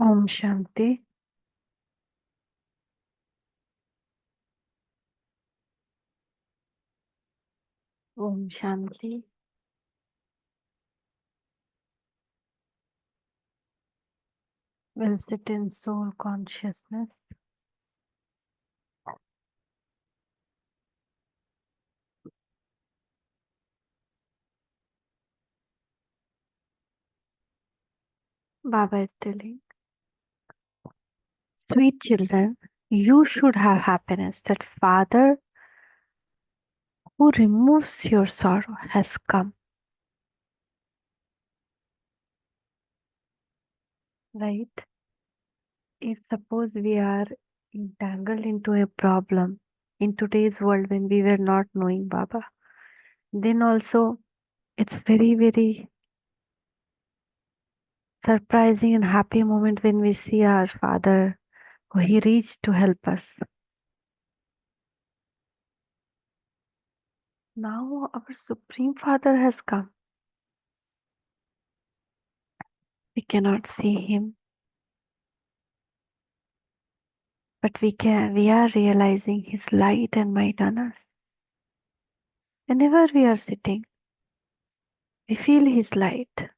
Om Shanti. Om Shanti. We'll sit in soul consciousness. Baba is telling, sweet children, you should have happiness that Father who removes your sorrow has come. Right? If suppose we are entangled into a problem in today's world when we were not knowing Baba, then also it's very, very surprising and happy moment when we see our Father who He reached to help us. Now our Supreme Father has come. We cannot see him, but we are realizing his light and might on us. Whenever we are sitting, we feel his light.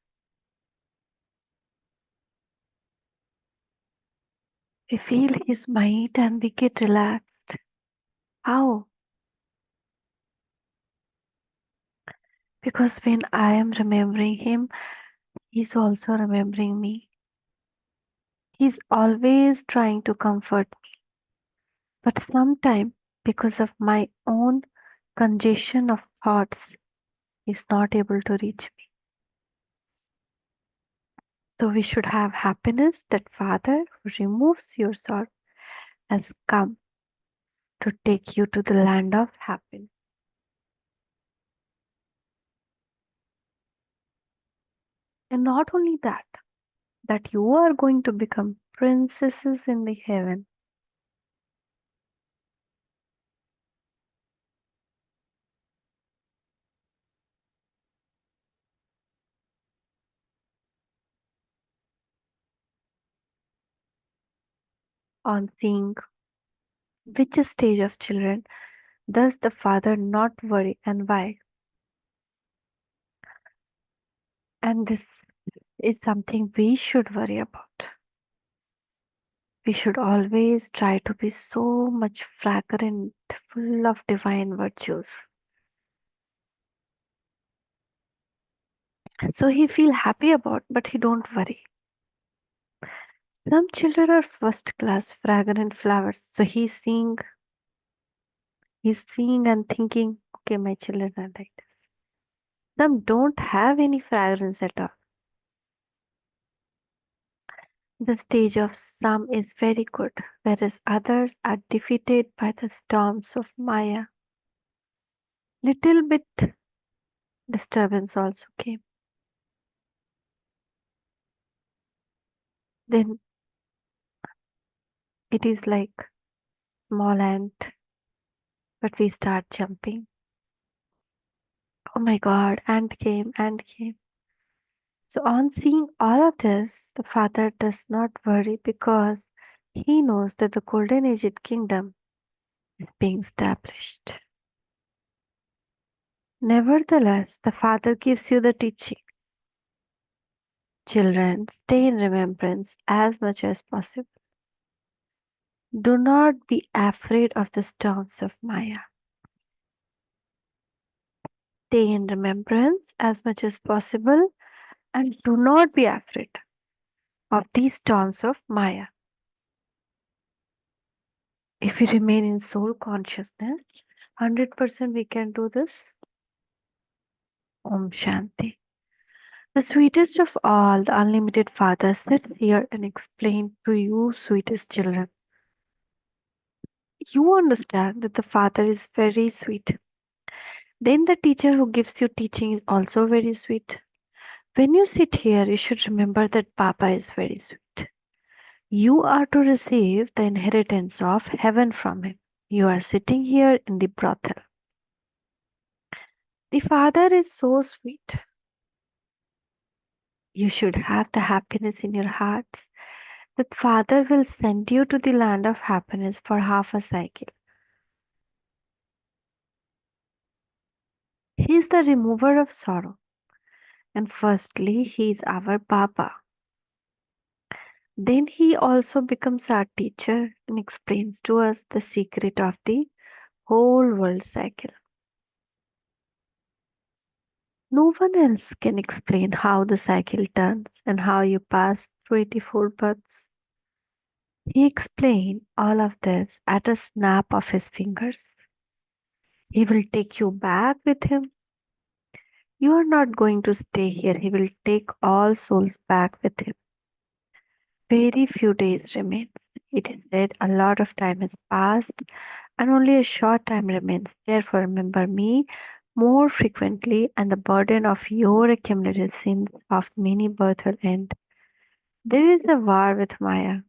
We feel his might and we get relaxed. How? Because when I am remembering him, he's also remembering me. He's always trying to comfort me. But sometimes, because of my own congestion of thoughts, he's not able to reach me. So we should have happiness that Father who removes your sorrow has come to take you to the land of happiness. And not only that, that you are going to become princesses in the heaven. On seeing which stage of children does the Father not worry and why? And this is something we should worry about. We should always try to be so much fragrant, full of divine virtues. So he feel happy about, but he don't worry. Some children are first class fragrant flowers. So he's seeing and thinking, okay, my children are like this. Some don't have any fragrance at all. The stage of some is very good, whereas others are defeated by the storms of Maya. Little bit disturbance also came. Then it is like small ant, but we start jumping. Oh my God, ant came, ant came. So on seeing all of this, the father does not worry because he knows that the golden aged kingdom is being established. Nevertheless, the father gives you the teaching. Children, stay in remembrance as much as possible. Do not be afraid of the storms of Maya. Stay in remembrance as much as possible and do not be afraid of these storms of Maya. If we remain in soul consciousness, 100% we can do this. Om Shanti. The sweetest of all, the unlimited Father, sits here and explains to you, sweetest children. You understand that the Father is very sweet. Then the teacher who gives you teaching is also very sweet. When you sit here, you should remember that Papa is very sweet. You are to receive the inheritance of heaven from him. You are sitting here in the brothel. The Father is so sweet. You should have the happiness in your hearts that father will send you to the land of happiness for half a cycle. He is the remover of sorrow. And firstly, he is our Baba. Then he also becomes our teacher and explains to us the secret of the whole world cycle. No one else can explain how the cycle turns and how you pass through 84 births. He explained all of this at a snap of his fingers. He will take you back with him. You are not going to stay here. He will take all souls back with him. Very few days remain. It is said a lot of time has passed and only a short time remains. Therefore, remember me more frequently, and the burden of your accumulated sins of many births will end. There is a war with Maya.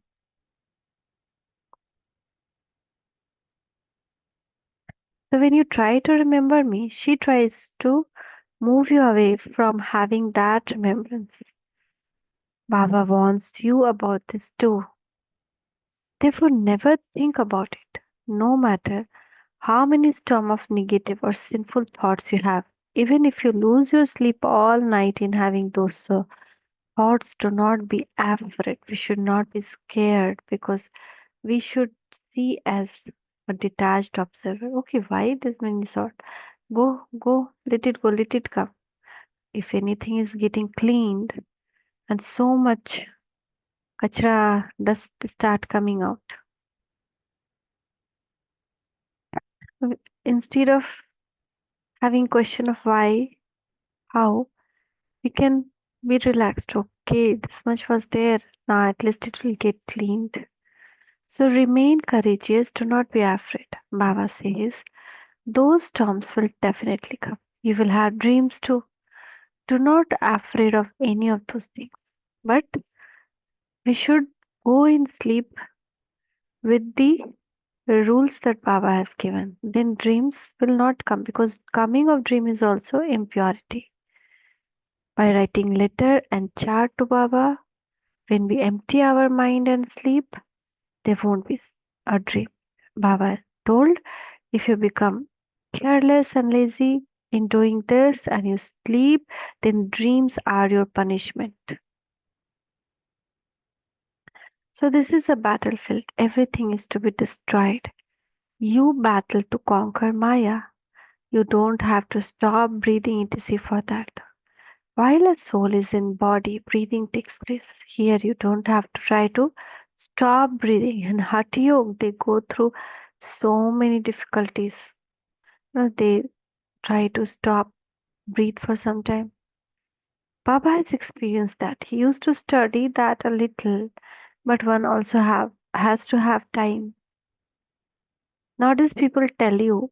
So, when you try to remember me, she tries to move you away from having that remembrance. Baba warns you about this too. Therefore, never think about it, no matter how many storm of negative or sinful thoughts you have. Even if you lose your sleep all night in having those thoughts, do not be afraid. We should not be scared because we should see as a detached observer. Okay, why this many thoughts? Go, let it come. If anything is getting cleaned and so much kachra dust start coming out, instead of having question of why, how, we can be relaxed. Okay, this much was there. Now at least it will get cleaned. So remain courageous. Do not be afraid. Baba says those storms will definitely come. You will have dreams too. Do not afraid of any of those things. But we should go in sleep with the rules that Baba has given. Then dreams will not come because coming of dream is also impurity. By writing letter and chart to Baba, when we empty our mind and sleep, there won't be a dream. Baba told if you become careless and lazy in doing this and you sleep, then dreams are your punishment. So, this is a battlefield. Everything is to be destroyed. You battle to conquer Maya. You don't have to stop breathing etc. for that. While a soul is in body, breathing takes place. Here you don't have to try to stop breathing. In Hatha Yoga, they go through so many difficulties. They try to stop, breathe for some time. Baba has experienced that. He used to study that a little, but one also has to have time. Nowadays people tell you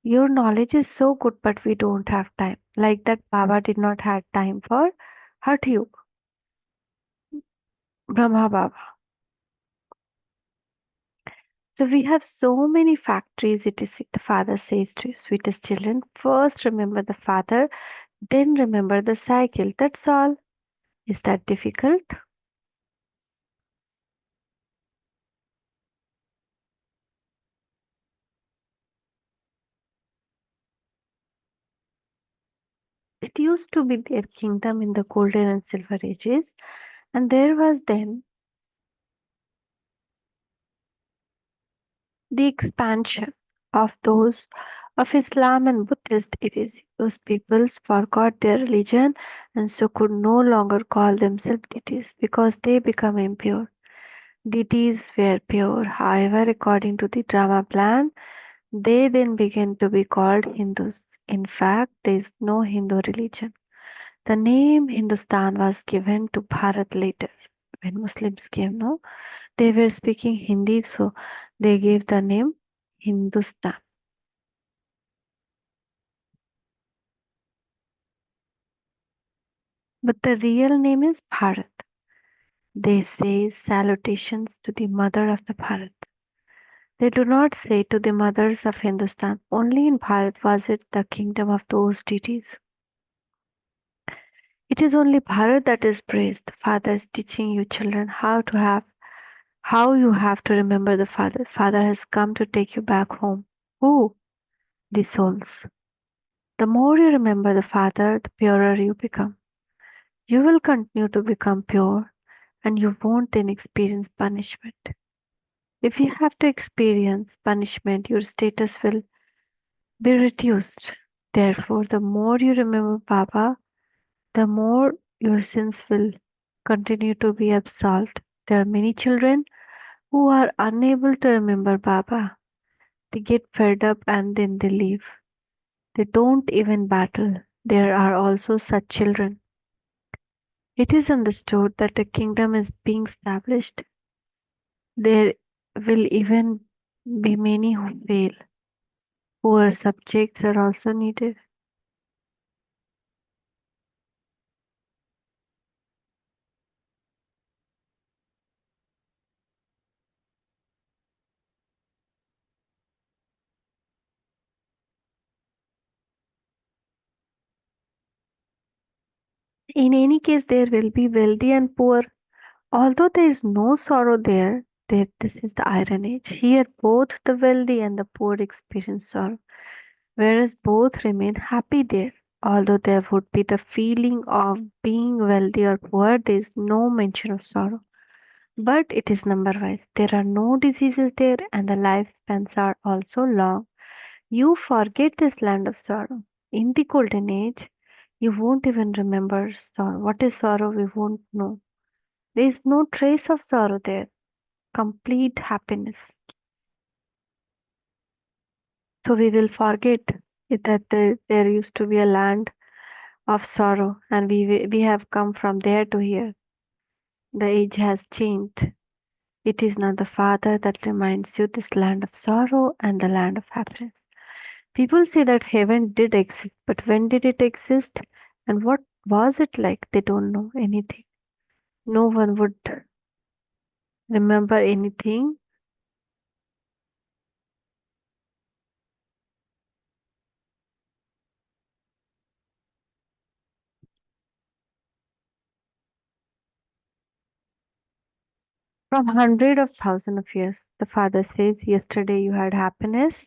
your knowledge is so good, but we don't have time. Like that, Baba did not have time for Hatha Yoga. Brahma Baba. So we have so many factories. It is the father says to you, sweetest children, first remember the father, then remember the cycle. That's all. Is that difficult? It used to be their kingdom in the golden and silver ages, and there was then the expansion of those of Islam and Buddhist. It is those peoples forgot their religion and so could no longer call themselves deities because they become impure. Deities were pure. However, according to the drama plan, they then began to be called Hindus. In fact, there is no Hindu religion. The name Hindustan was given to Bharat later when Muslims came. No, they were speaking Hindi, so they gave the name Hindustan. But the real name is Bharat. They say salutations to the mother of the Bharat. They do not say to the mothers of Hindustan. Only in Bharat was it the kingdom of those deities. It is only Bharat that is praised. The Father is teaching you children how to have How you have to remember the Father. Father has come to take you back home. Who? The souls. The more you remember the Father, the purer you become. You will continue to become pure and you won't then experience punishment. If you have to experience punishment, your status will be reduced. Therefore, the more you remember Baba, the more your sins will continue to be absolved. There are many children who are unable to remember Baba. They get fed up and then they leave. They don't even battle. There are also such children. It is understood that the kingdom is being established. There will even be many who fail. Poor subjects are also needed. In any case, there will be wealthy and poor. Although there is no sorrow there, this is the irony. Here, both the wealthy and the poor experience sorrow, whereas both remain happy there. Although there would be the feeling of being wealthy or poor, there is no mention of sorrow. But it is number wise. There are no diseases there, and the lifespans are also long. You forget this land of sorrow. In the golden age, you won't even remember sorrow. What is sorrow? We won't know. There is no trace of sorrow there. Complete happiness. So we will forget that there used to be a land of sorrow, and we have come from there to here. The age has changed. It is now the Father that reminds you this land of sorrow and the land of happiness. People say that heaven did exist, but when did it exist and what was it like? They don't know anything. No one would remember anything. From hundred of thousands of years, the Father says, yesterday you had happiness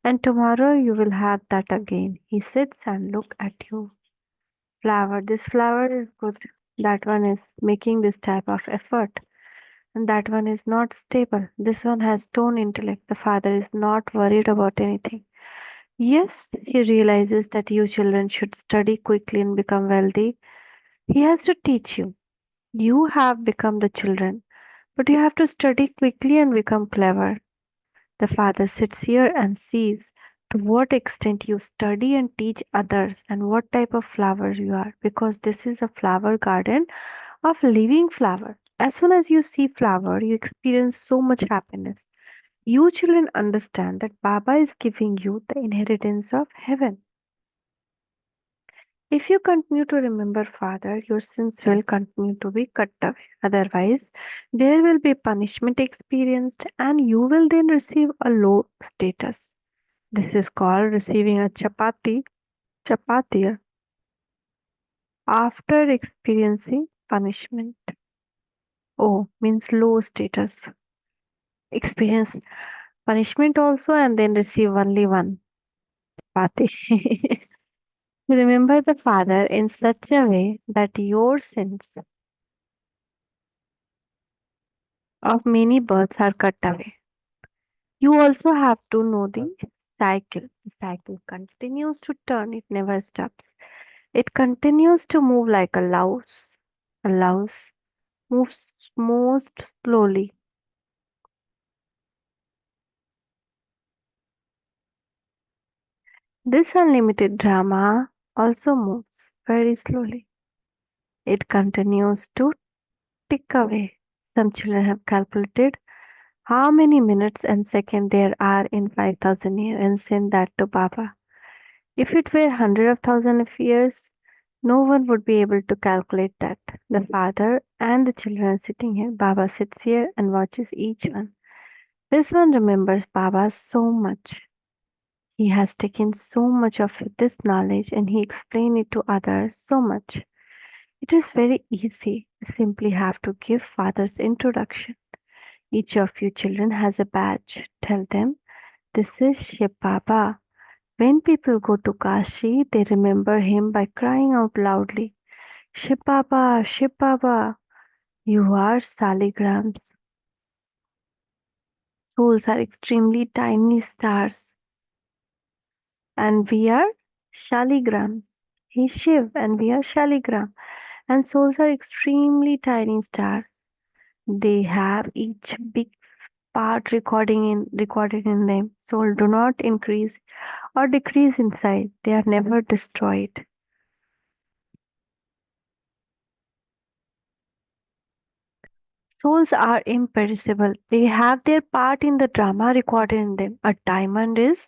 and tomorrow you will have that again. He sits and look at you. Flower, this flower is good. That one is making this type of effort. And that one is not stable. This one has stone intellect. The father is not worried about anything. Yes, he realizes that you children should study quickly and become wealthy. He has to teach you. You have become the children, but you have to study quickly and become clever. The father sits here and sees to what extent you study and teach others and what type of flower you are, because this is a flower garden of living flower. As soon as you see flower, you experience so much happiness. You children understand that Baba is giving you the inheritance of heaven. If you continue to remember Father, your sins will continue to be cut away. Otherwise, there will be punishment experienced and you will then receive a low status. This is called receiving a chapati after experiencing punishment. Oh, means low status. Experience punishment also and then receive only one chapati. Remember the Father in such a way that your sins of many births are cut away. You also have to know the cycle. The cycle continues to turn, it never stops. It continues to move like a louse. A louse moves most slowly. This unlimited drama also moves very slowly. It continues to tick away. Some children have calculated how many minutes and seconds there are in 5,000 years and send that to Baba. If it were hundred of thousands of years, no one would be able to calculate that. The father and the children are sitting here. Baba sits here and watches each one. This one remembers Baba so much. He has taken so much of this knowledge and he explained it to others so much. It is very easy. You simply have to give father's introduction. Each of you children has a badge. Tell them, this is Shiv Baba. When people go to Kashi, they remember him by crying out loudly, Shiv Baba, Shiv Baba. You are saligrams. Souls are extremely tiny stars, and we are shaligrams. He's Shiv, and we are shaligram. And souls are extremely tiny stars. They have each big part recorded in them. Soul do not increase or decrease in size. They are never destroyed. Souls are imperishable. They have their part in the drama recorded in them. A diamond is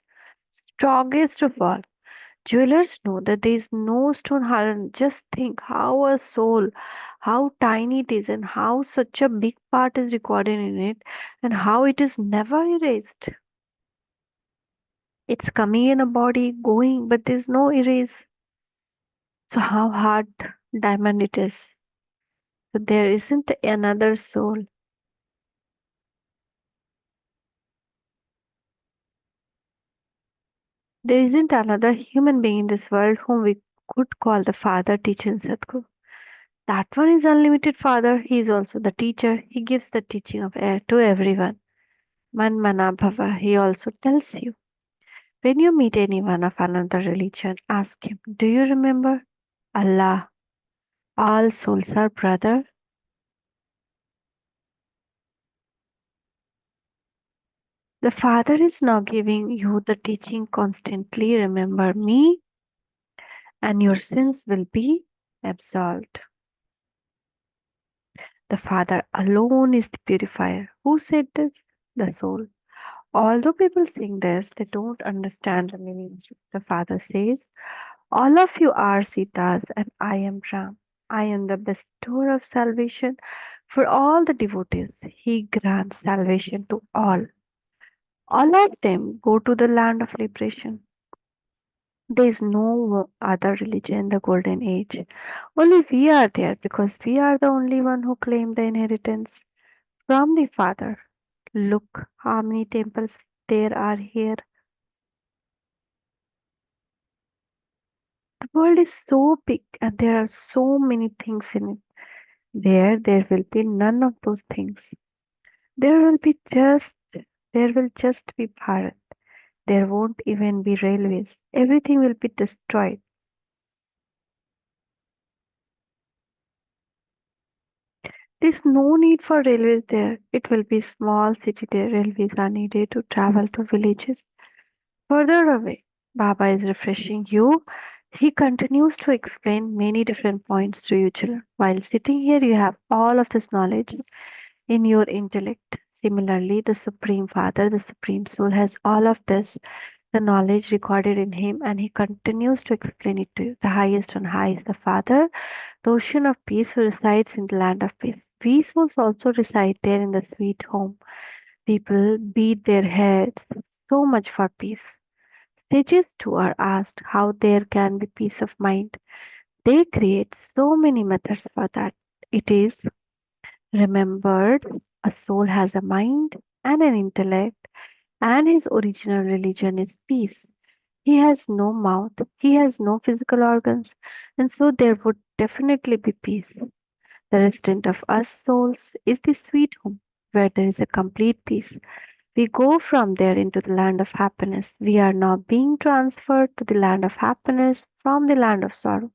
strongest of all. Jewelers know that there is no stone hardened. Just think how a soul, how tiny it is, and how such a big part is recorded in it, and how it is never erased. It's coming in a body, going, but there's no erase. So how hard diamond it is. So there isn't another soul. There isn't another human being in this world whom we could call the Father, Teacher, and Sadguru. That one is unlimited Father. He is also the teacher. He gives the teaching of air to everyone. Man mana bhava. He also tells you. When you meet anyone of another religion, ask him, do you remember Allah? All souls are brother. The Father is now giving you the teaching constantly. Remember me, and your sins will be absolved. The Father alone is the purifier. Who said this? The soul. Although people sing this, they don't understand the meaning. The Father says, all of you are Sitas, and I am Ram. I am the bestower of salvation for all the devotees. He grants salvation to all. All of them go to the land of liberation. There is no other religion in the golden age. Only we are there because we are the only one who claim the inheritance from the Father. Look how many temples there are here. The world is so big and there are so many things in it. There will be none of those things. There will be just there will just be Bharat. There won't even be railways. Everything will be destroyed. There's no need for railways there. It will be small city there. Railways are needed to travel to villages further away. Baba is refreshing you. He continues to explain many different points to you children. While sitting here, you have all of this knowledge in your intellect. Similarly, the Supreme Father, the Supreme Soul, has all of this, the knowledge recorded in him, and he continues to explain it to you. The highest on high is the Father, the ocean of peace who resides in the land of peace. We souls also reside there in the sweet home. People beat their heads so much for peace. Sages too are asked how there can be peace of mind. They create so many methods for that. It is remembered a soul has a mind and an intellect, and his original religion is peace. He has no mouth, he has no physical organs, and so there would definitely be peace. The resident of us souls is the sweet home where there is a complete peace. We go from there into the land of happiness. We are now being transferred to the land of happiness from the land of sorrow.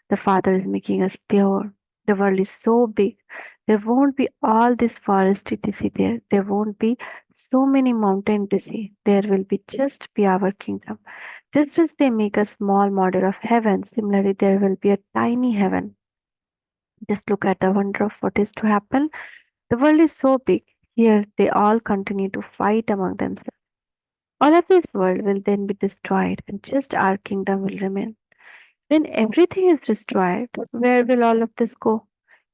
The Father is making us pure. The world is so big. There won't be all this forest to see there. There won't be so many mountains to see. There will be just be our kingdom. Just as they make a small model of heaven, similarly there will be a tiny heaven. Just look at the wonder of what is to happen. The world is so big. Here they all continue to fight among themselves. All of this world will then be destroyed and just our kingdom will remain. When everything is destroyed, where will all of this go?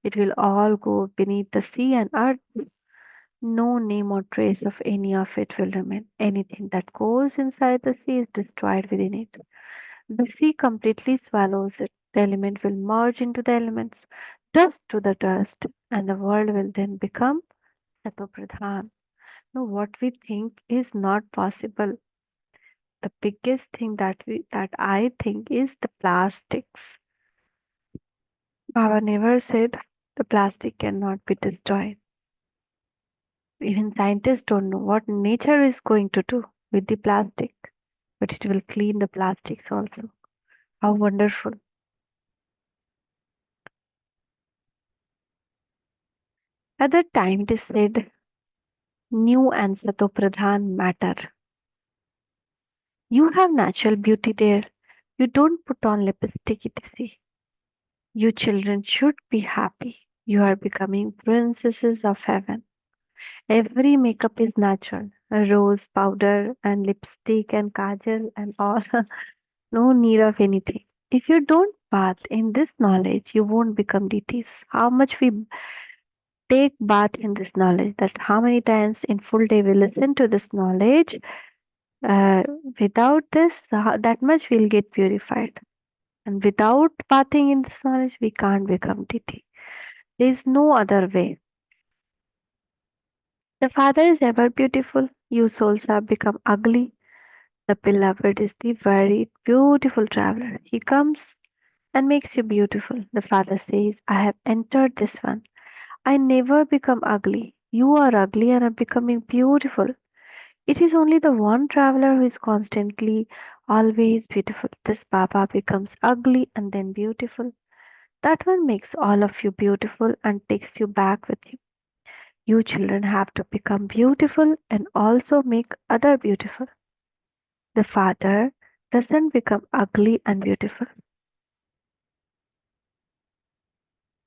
It will all go beneath the sea and earth. No name or trace of any of it will remain. Anything that goes inside the sea is destroyed within it. The sea completely swallows it. The element will merge into the elements, dust to the dust, and the world will then become Satopradhan. No, what we think is not possible. The biggest thing that I think is the plastics. Baba never said the plastic cannot be destroyed. Even scientists don't know what nature is going to do with the plastic, but it will clean the plastics also. How wonderful. At that time, it is said, new and Satopradhan matter. You have natural beauty there. You don't put on lipstick, etc. You children should be happy. You are becoming princesses of heaven. Every makeup is natural. A rose powder and lipstick and kajal and all. No need of anything. If you don't bath in this knowledge, you won't become deities. How much we take bath in this knowledge, that how many times in full day we listen to this knowledge, uh, without this, that much we'll get purified. And without bathing in this knowledge, we can't become deity. There is no other way. The Father is ever beautiful. You souls have become ugly. The beloved is the very beautiful traveler. He comes and makes you beautiful. The Father says, I have entered this one. I never become ugly. You are ugly and are becoming beautiful. It is only the one traveler who is constantly always beautiful. This Baba becomes ugly and then beautiful. That one makes all of you beautiful and takes you back with him. You children have to become beautiful and also make other beautiful. The Father doesn't become ugly and beautiful.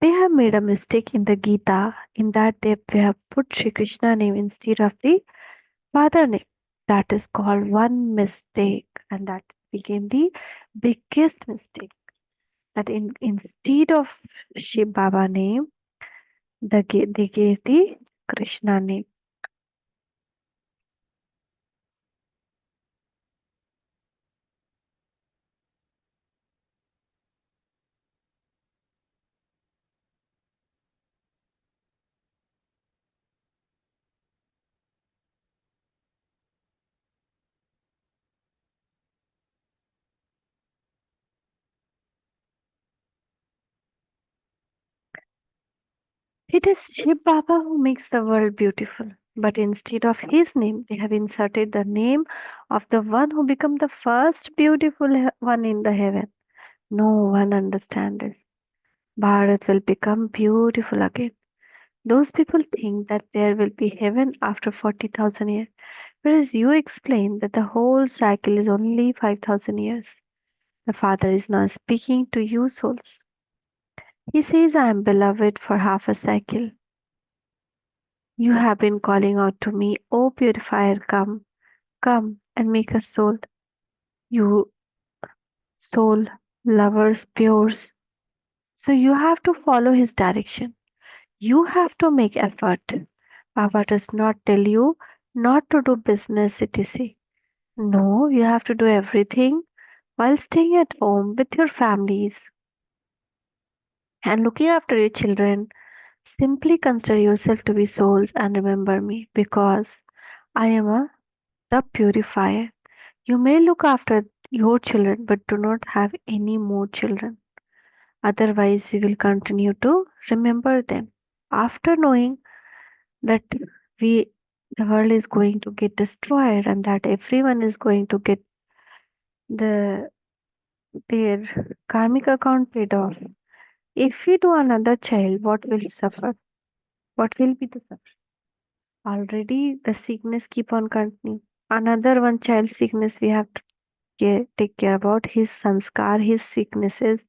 They have made a mistake in the Gita in that they have put Sri Krishna name instead of the Father name. That is called one mistake, and that became the biggest mistake. That instead of Shiv Baba name, they gave the Krishna name. It is Shiv Baba who makes the world beautiful. But instead of his name, they have inserted the name of the one who became the first beautiful one in the heaven. No one understands this. Bharat will become beautiful again. Those people think that there will be heaven after 40,000 years, whereas you explain that the whole cycle is only 5,000 years. The Father is now speaking to you souls. He says, I am beloved for half a cycle. You have been calling out to me, O purifier, come, come and make us soul. You soul lovers, pures. So you have to follow his direction. You have to make effort. Baba does not tell you not to do business, etc. No, you have to do everything while staying at home with your families and looking after your children. Simply consider yourself to be souls and remember me because I am the purifier. You may look after your children but do not have any more children. Otherwise, you will continue to remember them. After knowing that we the world is going to get destroyed and that everyone is going to get the their karmic account paid off. If we do another child, what will suffer? What will be the suffering? Already the sickness keep on continuing. Another one child sickness we have to take care about his sanskar, his sicknesses.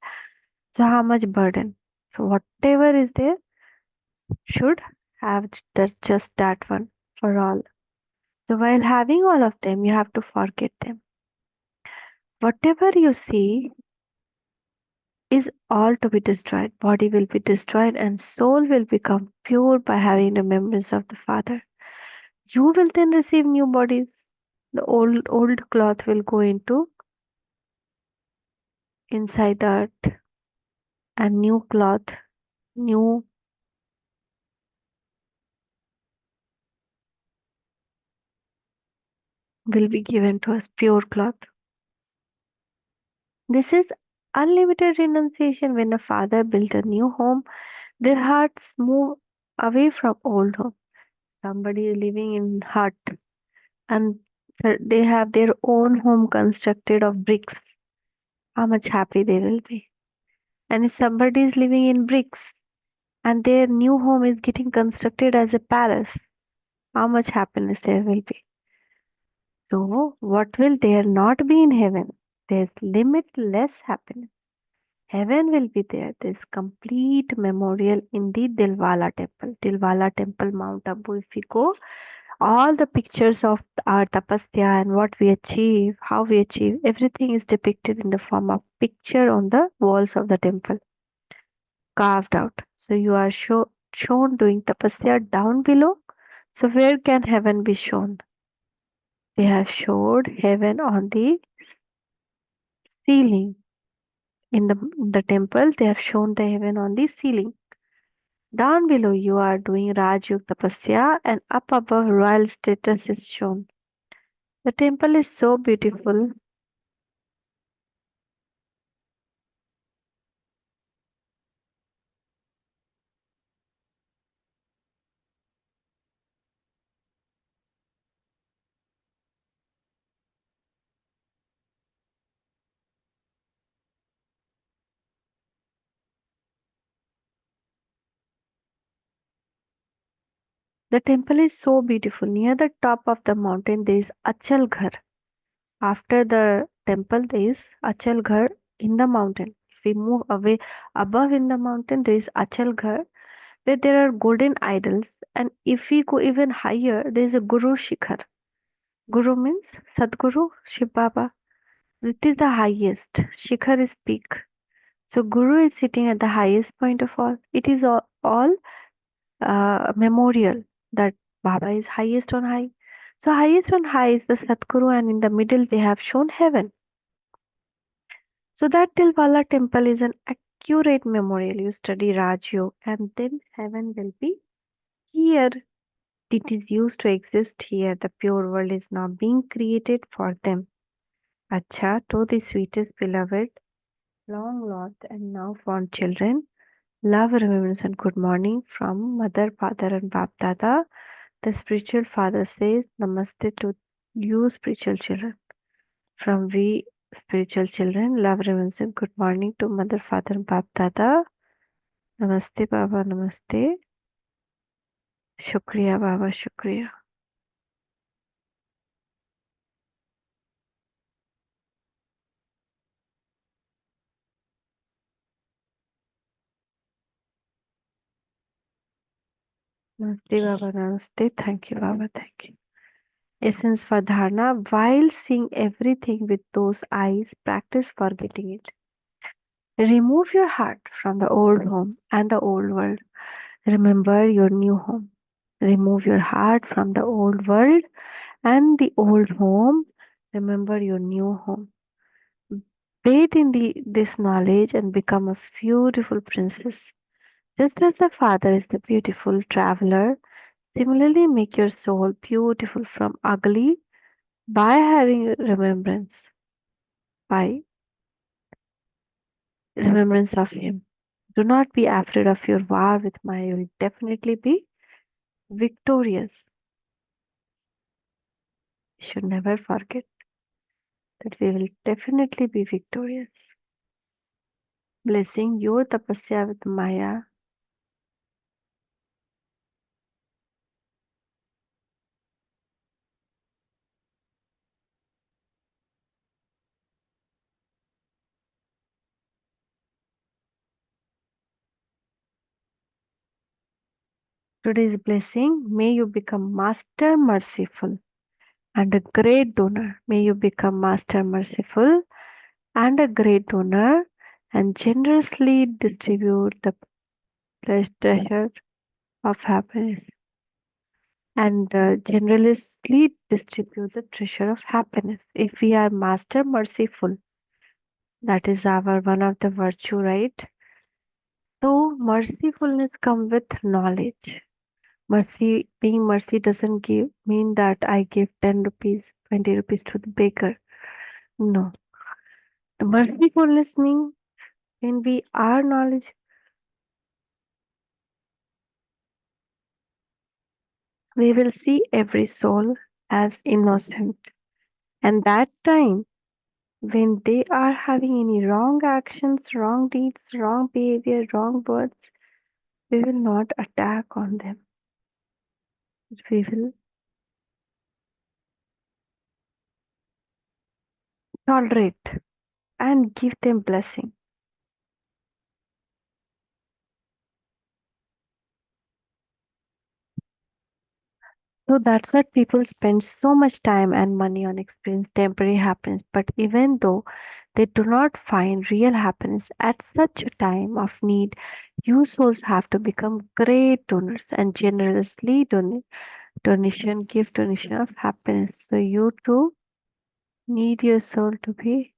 So how much burden? So whatever is there should have just that one for all. So while having all of them, you have to forget them. Whatever you see is all to be destroyed. Body will be destroyed and soul will become pure by having remembrance of the Father. You will then receive new bodies. The old cloth will go into inside the earth and new cloth, new will be given to us pure cloth. This is unlimited renunciation. When a father built a new home, their hearts move away from old home. Somebody is living in hut and they have their own home constructed of bricks. How much happy they will be. And if somebody is living in bricks and their new home is getting constructed as a palace, how much happiness there will be. So, what will there not be in heaven? There's limitless happiness. Heaven will be there. There's complete memorial in the Dilwala temple. Dilwala temple, Mount Abu. If we go, all the pictures of our tapasya and what we achieve, how we achieve, everything is depicted in the form of picture on the walls of the temple, carved out. So you are shown doing tapasya down below. So where can heaven be shown? They have showed heaven on the ceiling. In the temple, they have shown the heaven on the ceiling. Down below you are doing Raj Yog Tapasya and up above royal status is shown. The temple is so beautiful. The temple is so beautiful. Near the top of the mountain there is Achal Ghar. After the temple there is Achal Ghar in the mountain. If we move away above in the mountain there is Achal Ghar where there are golden idols, and if we go even higher there is a Guru Shikhar. Guru means Sadguru Shiv Baba. It is the highest. Shikhar is peak. So Guru is sitting at the highest point of all. It is all memorial that Baba is highest on high. So highest on high is the Satguru, and in the middle they have shown heaven. So that Tilwala temple is an accurate memorial. You study Raj Yoga and then heaven will be here. It is used to exist here. The pure world is now being created for them. Acha, to the sweetest beloved, long lost and now fond children, love, remembrance, and good morning from Mother, Father, and Bap Dada. The spiritual father says, Namaste to you, spiritual children. From we, spiritual children, love, remembrance, and good morning to Mother, Father, and Bap Dada. Namaste, Baba, Namaste. Shukriya, Baba, Shukriya. Namaste, Baba, Namaste. Thank you, Baba, thank you. Essence for dharana. While seeing everything with those eyes, practice forgetting it. Remove your heart from the old home and the old world. Remember your new home. Remove your heart from the old world and the old home. Remember your new home. Bathe in this knowledge and become a beautiful princess. Just as the Father is the beautiful traveler, similarly make your soul beautiful from ugly by having by remembrance of Him. Do not be afraid of your war with Maya. You will definitely be victorious. We should never forget that we will definitely be victorious. Blessing your tapasya with Maya. Today's blessing, may you become master merciful and a great donor. May you become master merciful and a great donor and generously distribute the treasure of happiness and generously distribute the treasure of happiness. If we are master merciful, that is our one of the virtue, right? So mercifulness comes with knowledge. Mercy, being mercy doesn't give mean that I give 10 rupees. 20 rupees to the baker. No. The merciful listening, when we are knowledge, we will see every soul as innocent. And that time, when they are having any wrong actions, wrong deeds, wrong behavior, wrong words, we will not attack on them. We will tolerate and give them blessing. So that's what people spend so much time and money on experience temporary happiness. But even though they do not find real happiness at such a time of need, you souls have to become great donors and generously give donation of happiness. So you too need your soul to be.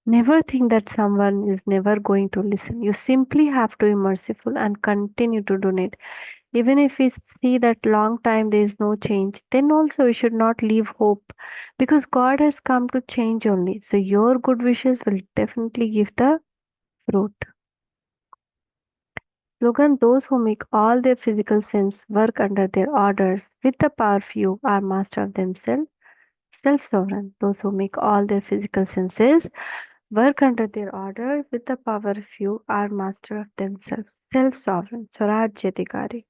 Never think that someone is never going to listen. You simply have to be merciful and continue to donate. Even if we see that long time there is no change, then also we should not leave hope because God has come to change only. So your good wishes will definitely give the fruit. Slogan: those who make all their physical sense work under their orders with the power few are master of themselves, self-sovereign. Those who make all their physical senses work under their order with the power few are master of themselves, self-sovereign, Swarajyadikari.